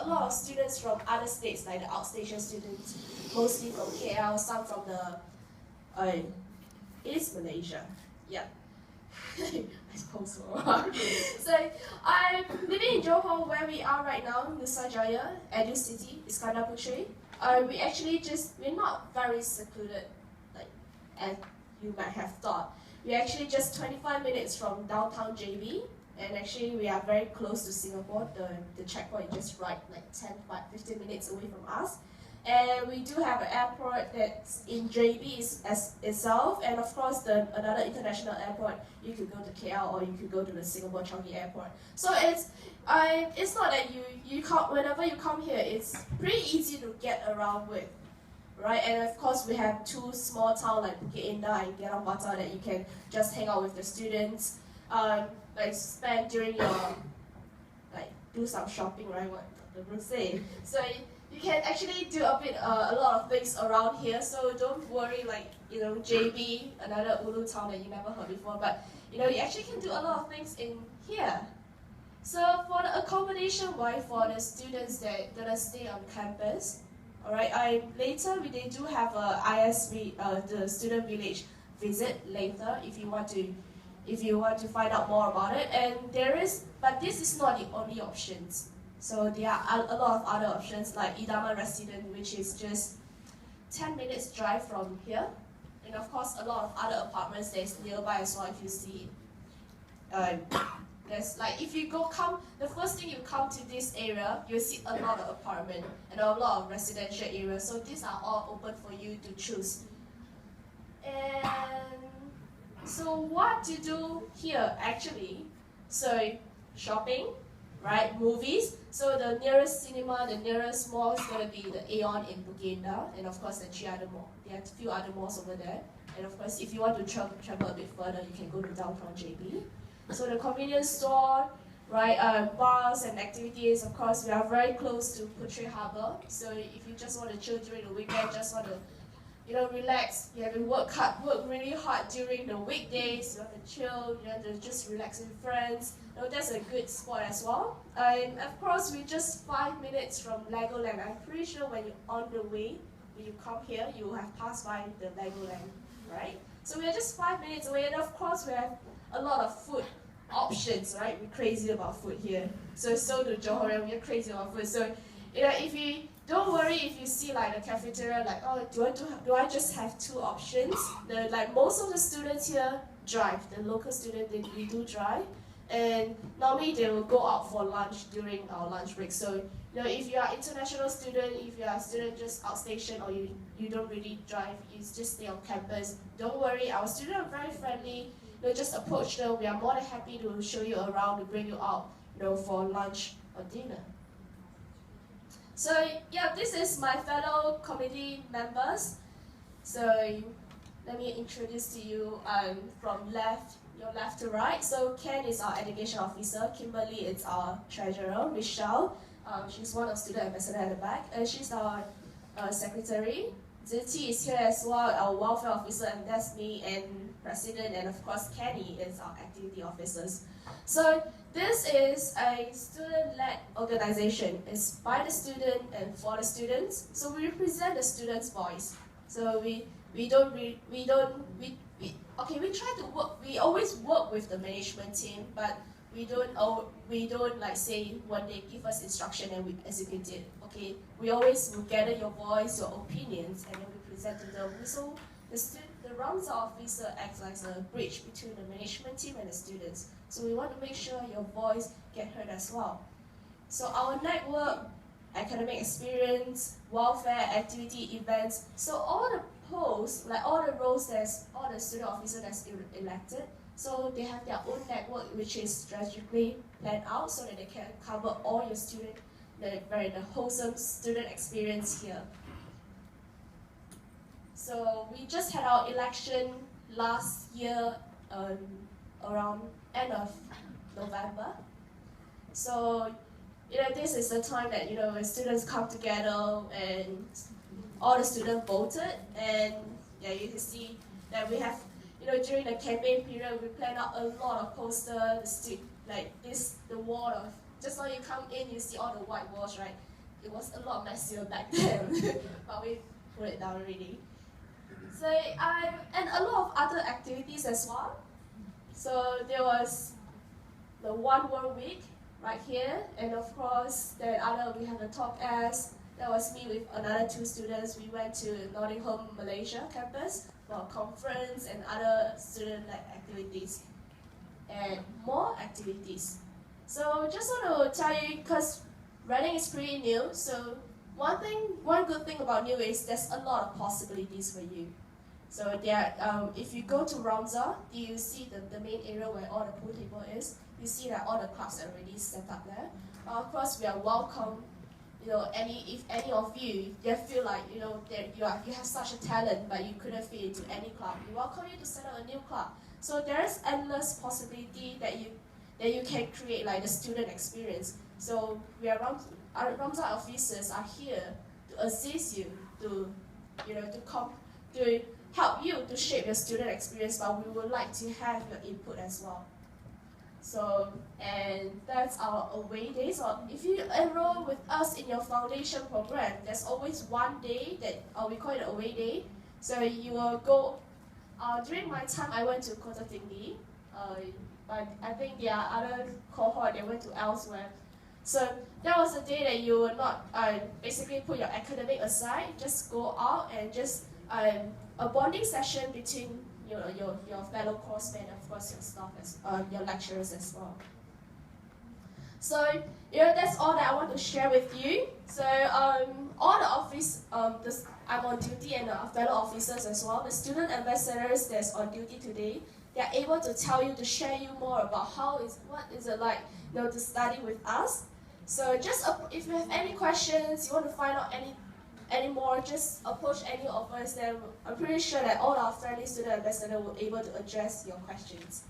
a lot of students from other states, like the outstation students, mostly from KL, some from the East Malaysia. Yeah. I suppose so. So I'm living in Johor, where we are right now, Nusa Jaya, Edu City, Iskandar Putri. We're not very secluded, like as you might have thought. We're actually just 25 minutes from downtown JB, and actually we are very close to Singapore. The checkpoint is just right, like 15 minutes away from us. And we do have an airport that's in JB itself, and of course another international airport. You could go to KL or you could go to the Singapore Changi Airport. So it's not that you come, whenever you come here, it's pretty easy to get around with, right? And of course we have two small towns like Bukit Indah and Geylang Bata that you can just hang out with the students, like spend during your, like do some shopping, right? What the rules say. So you can actually do a lot of things around here, so don't worry, like, JB, another Ulu town that you never heard before, but, you actually can do a lot of things in here. So for the accommodation-wise, for the students that gonna stay on campus, alright, later they do have a ISV, the student village visit later if you want to find out more about it, and but this is not the only options. So there are a lot of other options like Idaman Resident, which is just 10 minutes drive from here. And of course, a lot of other apartments that's nearby as well if you see. There's like, if you the first thing you come to this area, you'll see a lot of apartment and a lot of residential areas. So these are all open for you to choose. And so what to do here actually? So shopping, right? Movies. So the nearest cinema, the nearest mall is going to be the Aeon in Bukit Indah, and of course the 3 other malls. There are a few other malls over there. And of course, if you want to travel a bit further, you can go to downtown JB. So the convenience store, right? Bars and activities. Of course, we are very close to Putri Harbour. So if you just want to chill during the weekend, just want to relax. You have to work really hard during the weekdays. You want to chill. You want to just relax with friends. That's a good spot as well. And of course, we're just 5 minutes from Legoland. I'm pretty sure when you're on the way, when you come here, you will have passed by the Legoland, right? So we're just 5 minutes away, and of course, we have a lot of food options, right? We're crazy about food here. So do Johor, we're crazy about food. So, if you don't worry if you see like the cafeteria, like, oh, do I just have 2 options? Like most of the students here drive. The local students, we do drive, and normally they will go out for lunch during our lunch break. So if you are international student, if you are a student just outstation, or you don't really drive, you just stay on campus, don't worry. Our students are very friendly. Just approach them. We are more than happy to show you around, to bring you out, for lunch or dinner. So yeah, this is my fellow committee members. So let me introduce to you from your left to right. So Ken is our education officer. Kimberly is our treasurer. Michelle, she's one of student ambassador at the back, and she's our secretary. Ziti is here as well, our welfare officer, and that's me, and president, and of course Kenny is our activity officers. So this is a student-led organization. It's by the student and for the students. So we represent the students' voice. So we try to work. We always work with the management team, but we don't like say when they give us instruction and we execute it. Okay, we always will gather your voice, your opinions, and then we present to them. So the RUMSA officer acts like a bridge between the management team and the students. So we want to make sure your voice get heard as well. So our network, academic experience, welfare, activity, events. So all the posts, like all the roles all the student officer that's elected, so they have their own network which is strategically planned out so that they can cover all your student, the wholesome student experience here. So we just had our election last year around end of November. So this is the time that when students come together and all the students voted, and yeah, you can see that we have during the campaign period we planned out a lot of posters, like the wall of, just now you come in, you see all the white walls, right? it was a lot messier back then, but we put it down already. So and a lot of other activities as well. So there was the One World Week right here, and of course we have the Talk S. That was me with another 2 students. We went to Nottingham, Malaysia campus for a conference and other student-led activities and more activities. So just want to tell you, because Reading is pretty new, so one good thing about new is there's a lot of possibilities for you. So if you go to RUMSA, you see the main area where all the pool table is. You see that all the clubs are already set up there. Of course, we are welcome. If any of you feel like that you have such a talent but you couldn't fit into any club, we welcome you to set up a new club. So there's endless possibility that you can create like the student experience. So our RUMSA officers are here to assist you to help you to shape your student experience, but we would like to have your input as well. So, and that's our away day. So if you enroll with us in your foundation program, there's always one day that we call it away day. So you will go, during my time I went to Kota Tinggi, but I think there are other cohort that went to elsewhere. So that was the day that you will not basically put your academic aside, just go out and just a bonding session between your fellow coursemen and of course your staff your lecturers as well. So that's all that I want to share with you. So all the office, I'm on duty and the fellow officers as well. The student ambassadors that's on duty today, they're able to tell you, to share you more about what is it like to study with us. So just if you have any questions, you want to find out any more, just approach any of us. Then I'm pretty sure that all our friendly student ambassadors will be able to address your questions.